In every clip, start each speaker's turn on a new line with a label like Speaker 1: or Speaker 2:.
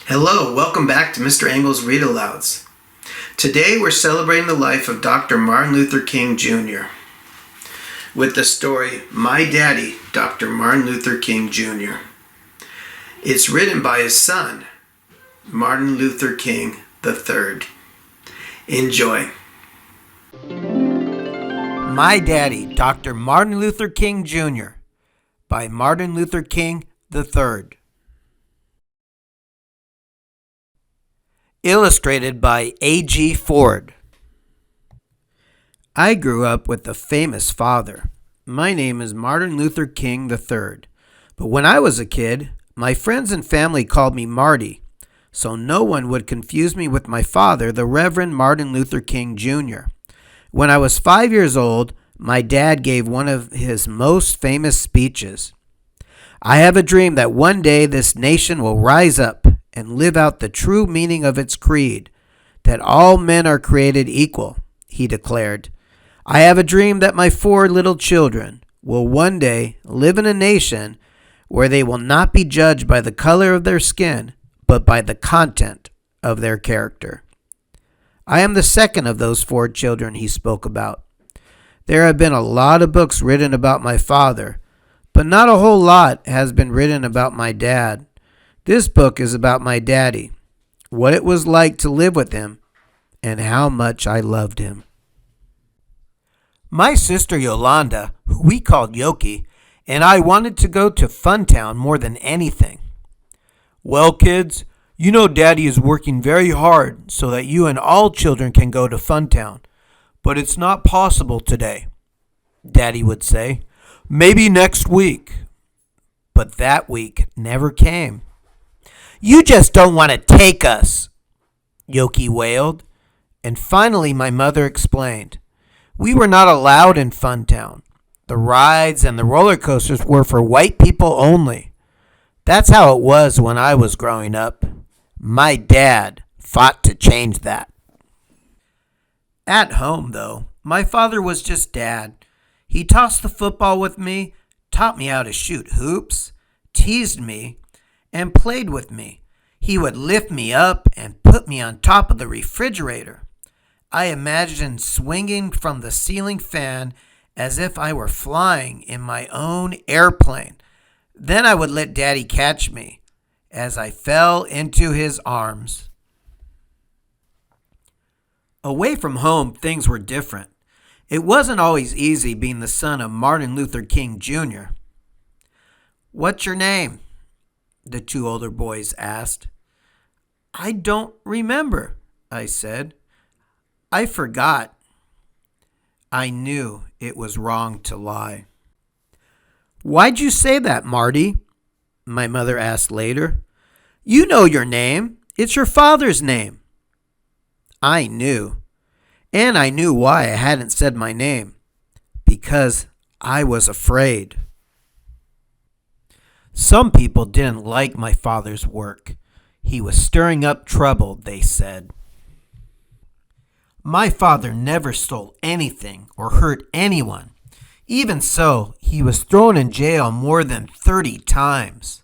Speaker 1: Hello, welcome back to Mr. Engel's Read Alouds. Today we're celebrating the life of Dr. Martin Luther King Jr. with the story My Daddy, Dr. Martin Luther King Jr. It's written by his son, Martin Luther King III. Enjoy.
Speaker 2: My Daddy, Dr. Martin Luther King Jr. by Martin Luther King III. Illustrated by A.G. Ford. I grew up with a famous father. My name is Martin Luther King III. But when I was a kid, my friends and family called me Marty, so no one would confuse me with my father, the Reverend Martin Luther King Jr. When I was 5 years old, my dad gave one of his most famous speeches. I have a dream that one day this nation will rise up and live out the true meaning of its creed, that all men are created equal, he declared. I have a dream that my 4 little children will one day live in a nation where they will not be judged by the color of their skin, but by the content of their character. I am the second of those 4 children he spoke about. There have been a lot of books written about my father, but not a whole lot has been written about my dad. This book is about my daddy, what it was like to live with him, and how much I loved him. My sister Yolanda, who we called Yoki, and I wanted to go to Funtown more than anything. Well, kids, you know Daddy is working very hard so that you and all children can go to Funtown, but it's not possible today, Daddy would say. Maybe next week. But that week never came. You just don't want to take us, Yoki wailed. And finally my mother explained. We were not allowed in Funtown. The rides and the roller coasters were for white people only. That's how it was when I was growing up. My dad fought to change that. At home, though, my father was just Dad. He tossed the football with me, taught me how to shoot hoops, teased me, and played with me. He would lift me up and put me on top of the refrigerator. I imagined swinging from the ceiling fan as if I were flying in my own airplane. Then I would let Daddy catch me as I fell into his arms. Away from home, things were different. It wasn't always easy being the son of Martin Luther King Jr. What's your name? The 2 older boys asked. I don't remember, I said. I forgot. I knew it was wrong to lie. Why'd you say that, Marty? My mother asked later. You know your name. It's your father's name. I knew. And I knew why I hadn't said my name. Because I was afraid. Some people didn't like my father's work. He was stirring up trouble, they said. My father never stole anything or hurt anyone. Even so, he was thrown in jail more than 30 times.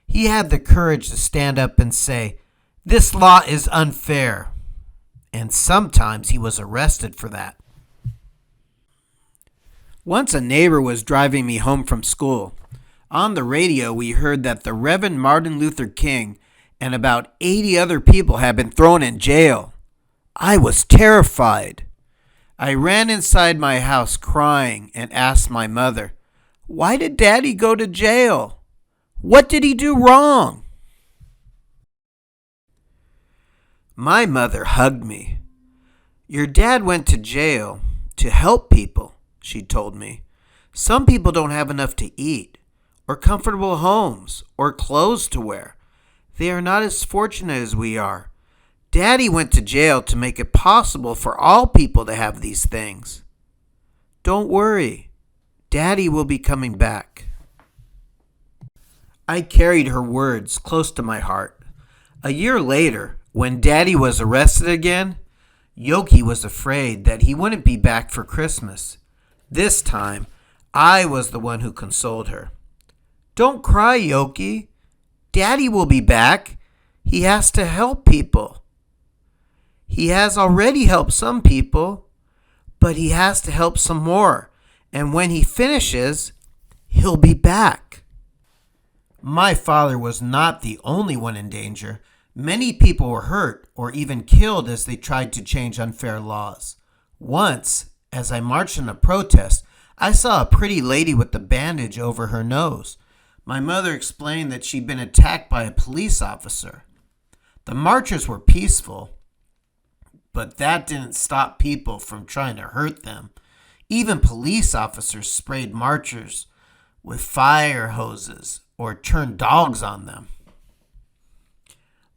Speaker 2: He had the courage to stand up and say, "This law is unfair." And sometimes he was arrested for that. Once a neighbor was driving me home from school. On the radio, we heard that the Reverend Martin Luther King and about 80 other people had been thrown in jail. I was terrified. I ran inside my house crying and asked my mother, "Why did Daddy go to jail? What did he do wrong?" My mother hugged me. Your dad went to jail to help people, she told me. Some people don't have enough to eat, or comfortable homes, or clothes to wear. They are not as fortunate as we are. Daddy went to jail to make it possible for all people to have these things. Don't worry. Daddy will be coming back. I carried her words close to my heart. A year later, when Daddy was arrested again, Yoki was afraid that he wouldn't be back for Christmas. This time, I was the one who consoled her. Don't cry, Yoki. Daddy will be back. He has to help people. He has already helped some people, but he has to help some more. And when he finishes, he'll be back. My father was not the only one in danger. Many people were hurt or even killed as they tried to change unfair laws. Once, as I marched in a protest, I saw a pretty lady with a bandage over her nose. My mother explained that she'd been attacked by a police officer. The marchers were peaceful, but that didn't stop people from trying to hurt them. Even police officers sprayed marchers with fire hoses or turned dogs on them.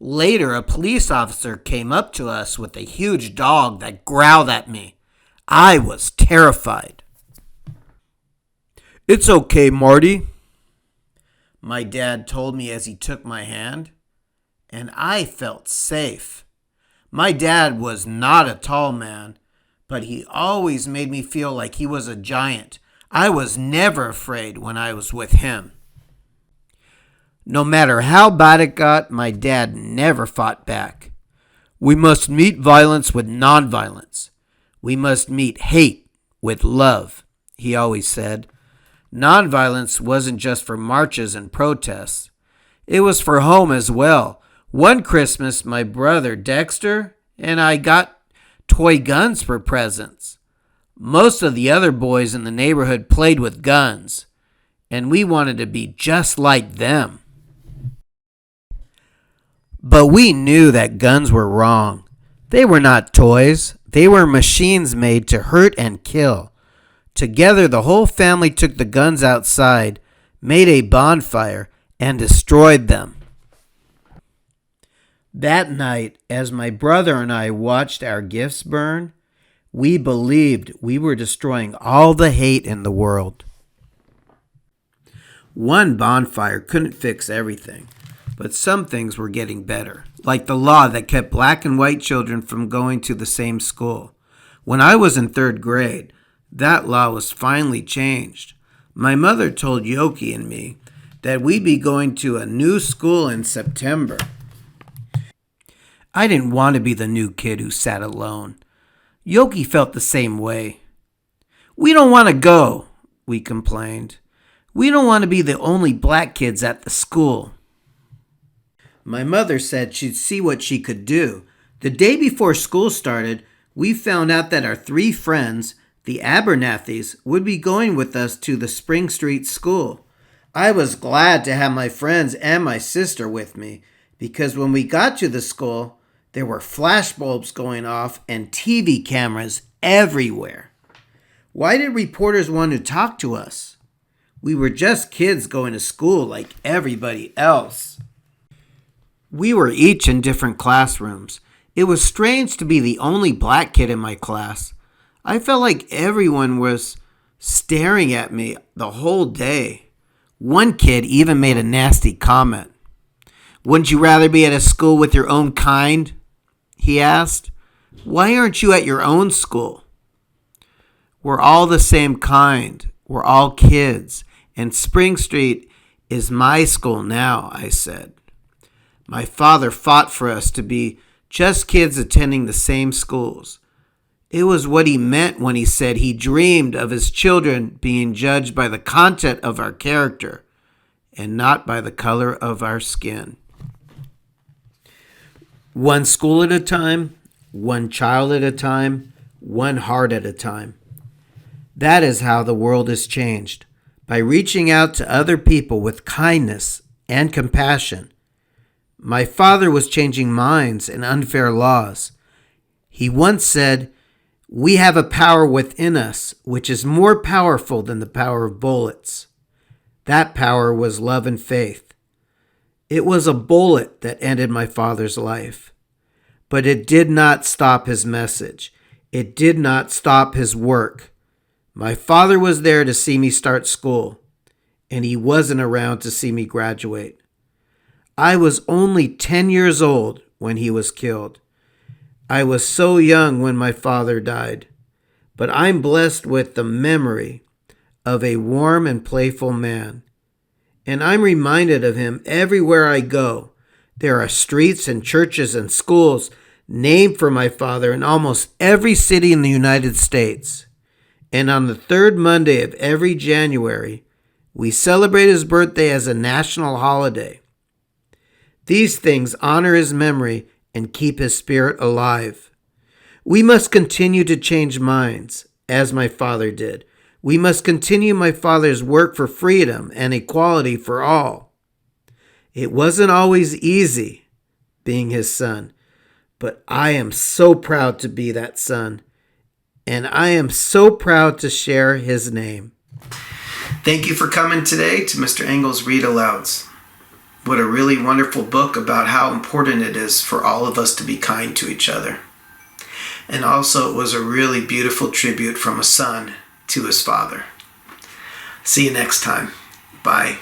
Speaker 2: Later, a police officer came up to us with a huge dog that growled at me. I was terrified. "It's okay, Marty," my dad told me as he took my hand, and I felt safe. My dad was not a tall man, but he always made me feel like he was a giant. I was never afraid when I was with him. No matter how bad it got, my dad never fought back. "We must meet violence with nonviolence. We must meet hate with love," he always said. Nonviolence wasn't just for marches and protests. It was for home as well. One Christmas, my brother Dexter and I got toy guns for presents. Most of the other boys in the neighborhood played with guns, and we wanted to be just like them. But we knew that guns were wrong. They were not toys. They were machines made to hurt and kill. Together, the whole family took the guns outside, made a bonfire, and destroyed them. That night, as my brother and I watched our gifts burn, we believed we were destroying all the hate in the world. One bonfire couldn't fix everything, but some things were getting better, like the law that kept black and white children from going to the same school. When I was in 3rd grade, that law was finally changed. My mother told Yoki and me that we'd be going to a new school in September. I didn't want to be the new kid who sat alone. Yoki felt the same way. "We don't want to go," we complained. "We don't want to be the only black kids at the school." My mother said she'd see what she could do. The day before school started, we found out that our 3 friends, the Abernathys, would be going with us to the Spring Street School. I was glad to have my friends and my sister with me, because when we got to the school, there were flashbulbs going off and TV cameras everywhere. Why did reporters want to talk to us? We were just kids going to school like everybody else. We were each in different classrooms. It was strange to be the only black kid in my class. I felt like everyone was staring at me the whole day. One kid even made a nasty comment. "Wouldn't you rather be at a school with your own kind?" he asked. "Why aren't you at your own school?" "We're all the same kind. We're all kids. And Spring Street is my school now," I said. My father fought for us to be just kids attending the same schools. It was what he meant when he said he dreamed of his children being judged by the content of our character and not by the color of our skin. One school at a time, one child at a time, one heart at a time. That is how the world is changed, by reaching out to other people with kindness and compassion. My father was changing minds and unfair laws. He once said, "We have a power within us which is more powerful than the power of bullets." That power was love and faith. It was a bullet that ended my father's life. But it did not stop his message. It did not stop his work. My father was there to see me start school, and he wasn't around to see me graduate. I was only 10 years old when he was killed. I was so young when my father died, but I'm blessed with the memory of a warm and playful man. And I'm reminded of him everywhere I go, There are streets and churches and schools named for my father in almost every city in the United States. And on the third Monday of every January, we celebrate his birthday as a national holiday. These things honor his memory and keep his spirit alive. We must continue to change minds, as my father did. We must continue my father's work for freedom and equality for all. It wasn't always easy being his son, but I am so proud to be that son, and I am so proud to share his name.
Speaker 1: Thank you for coming today to Mr. Engel's Read Alouds. What a really wonderful book about how important it is for all of us to be kind to each other. And also it was a really beautiful tribute from a son to his father. See you next time. Bye.